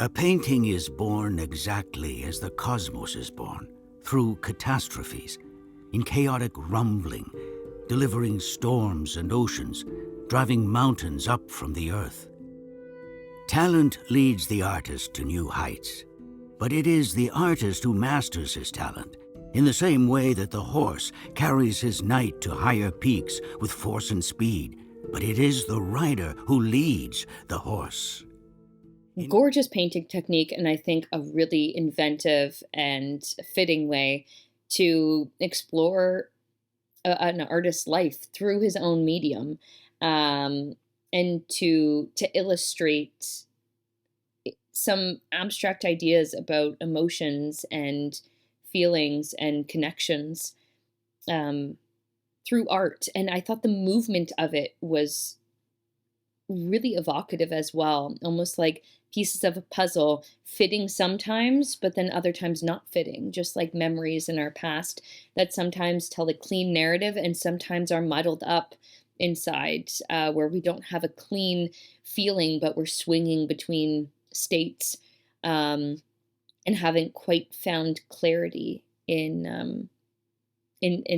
A painting is born exactly as the cosmos is born, through catastrophes, in chaotic rumbling, delivering storms and oceans, driving mountains up from the earth. Talent leads the artist to new heights, but it is the artist who masters his talent, in the same way that the horse carries his knight to higher peaks with force and speed, but it is the rider who leads the horse. Gorgeous painting technique, and I think a really inventive and fitting way to explore an artist's life through his own medium, um, and to illustrate some abstract ideas about emotions and feelings and connections, um, through art. And I thought the movement of it was really evocative as well, almost like pieces of a puzzle fitting sometimes, but then other times not fitting, just like memories in our past that sometimes tell a clean narrative and sometimes are muddled up inside, where we don't have a clean feeling, but we're swinging between states, um, and haven't quite found clarity in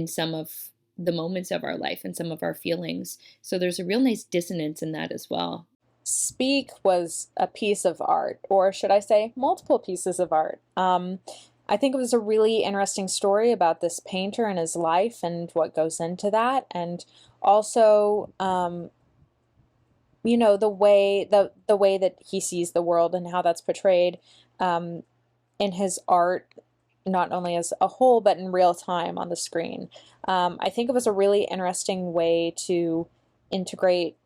some of the moments of our life and some of our feelings. So there's a real nice dissonance in that as well. Speak was a piece of art, or should I say multiple pieces of art. I think it was a really interesting story about this painter and his life and what goes into that, and also the way that he sees the world and how that's portrayed in his art, not only as a whole but in real time on the screen. I think it was a really interesting way to integrate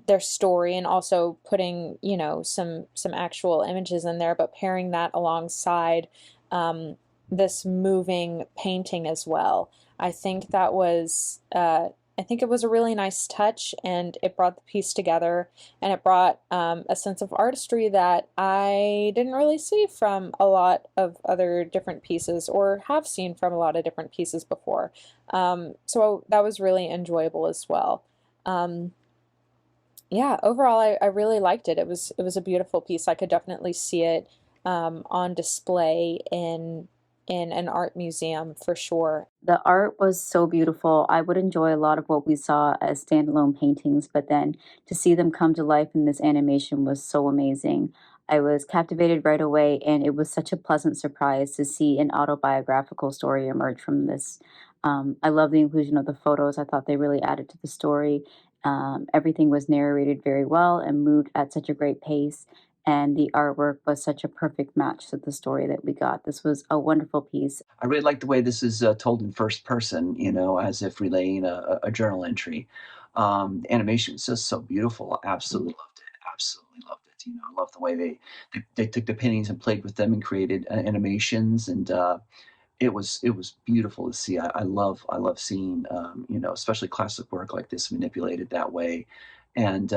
their story, and also putting some actual images in there, but pairing that alongside this moving painting as well. I think that was I think it was a really nice touch, and it brought the piece together, and it brought a sense of artistry that I didn't really see from a lot of other different pieces, or have seen from a lot of different pieces before. So that was really enjoyable as well. Yeah, overall, I really liked it. It was a beautiful piece. I could definitely see it on display in an art museum for sure. The art was so beautiful. I would enjoy a lot of what we saw as standalone paintings, but then to see them come to life in this animation was so amazing. I was captivated right away, and it was such a pleasant surprise to see an autobiographical story emerge from this. I love the inclusion of the photos. I thought they really added to the story. Everything was narrated very well and moved at such a great pace, and the artwork was such a perfect match to the story that we got. This was a wonderful piece. I really like the way this is told in first person, as if relaying a journal entry. Animation is just so beautiful. I absolutely loved it. Absolutely loved it. I love the way they took the paintings and played with them and created animations, and it was beautiful to see. I love seeing especially classic work like this manipulated that way, and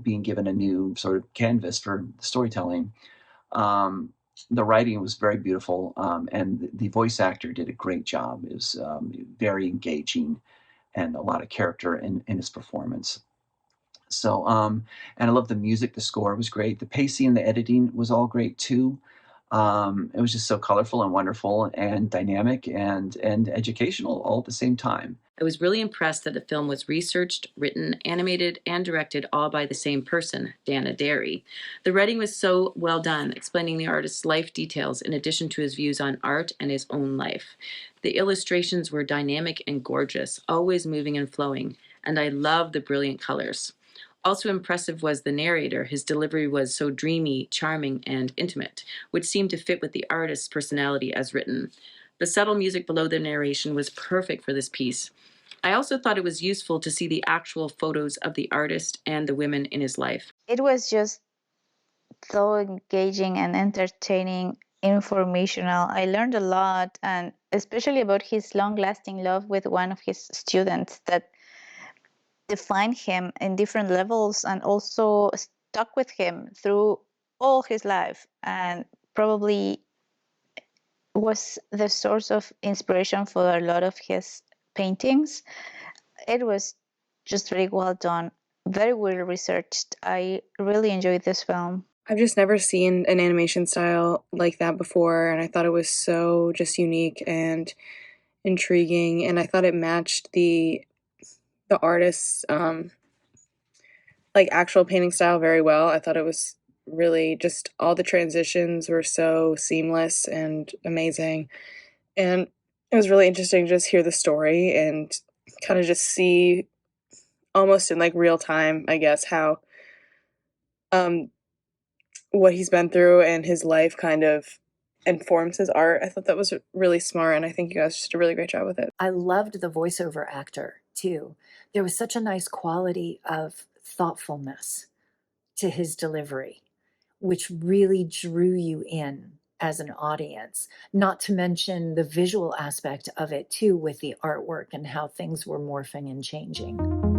being given a new sort of canvas for storytelling. Um, the writing was very beautiful, and the voice actor did a great job. It was very engaging and a lot of character in his performance. So, and I love the music. The score was great. The pacing and the editing was all great too. It was just so colorful and wonderful and dynamic and educational all at the same time. I was really impressed that the film was researched, written, animated, and directed all by the same person, Darie. The writing was so well done, explaining the artist's life details in addition to his views on art and his own life. The illustrations were dynamic and gorgeous, always moving and flowing, and I loved the brilliant colors. Also impressive was the narrator. His delivery was so dreamy, charming, and intimate, which seemed to fit with the artist's personality as written. The subtle music below the narration was perfect for this piece. I also thought it was useful to see the actual photos of the artist and the women in his life. It was just so engaging and entertaining, informational. I learned a lot, and especially about his long-lasting love with one of his students that defined him in different levels and also stuck with him through all his life, and probably was the source of inspiration for a lot of his paintings. It was just very well done, very well researched. I really enjoyed this film. I've just never seen an animation style like that before, and I thought it was so just unique and intriguing, and I thought it matched the artist's, like, actual painting style very well. I thought it was really just all the transitions were so seamless and amazing, and it was really interesting to just hear the story and kinda just see almost in, like, real time, I guess, how, um, what he's been through and his life kind of informs his art. I thought that was really smart, and I think you guys did a really great job with it. I loved the voiceover actor too. There was such a nice quality of thoughtfulness to his delivery, which really drew you in as an audience, not to mention the visual aspect of it too, with the artwork and how things were morphing and changing.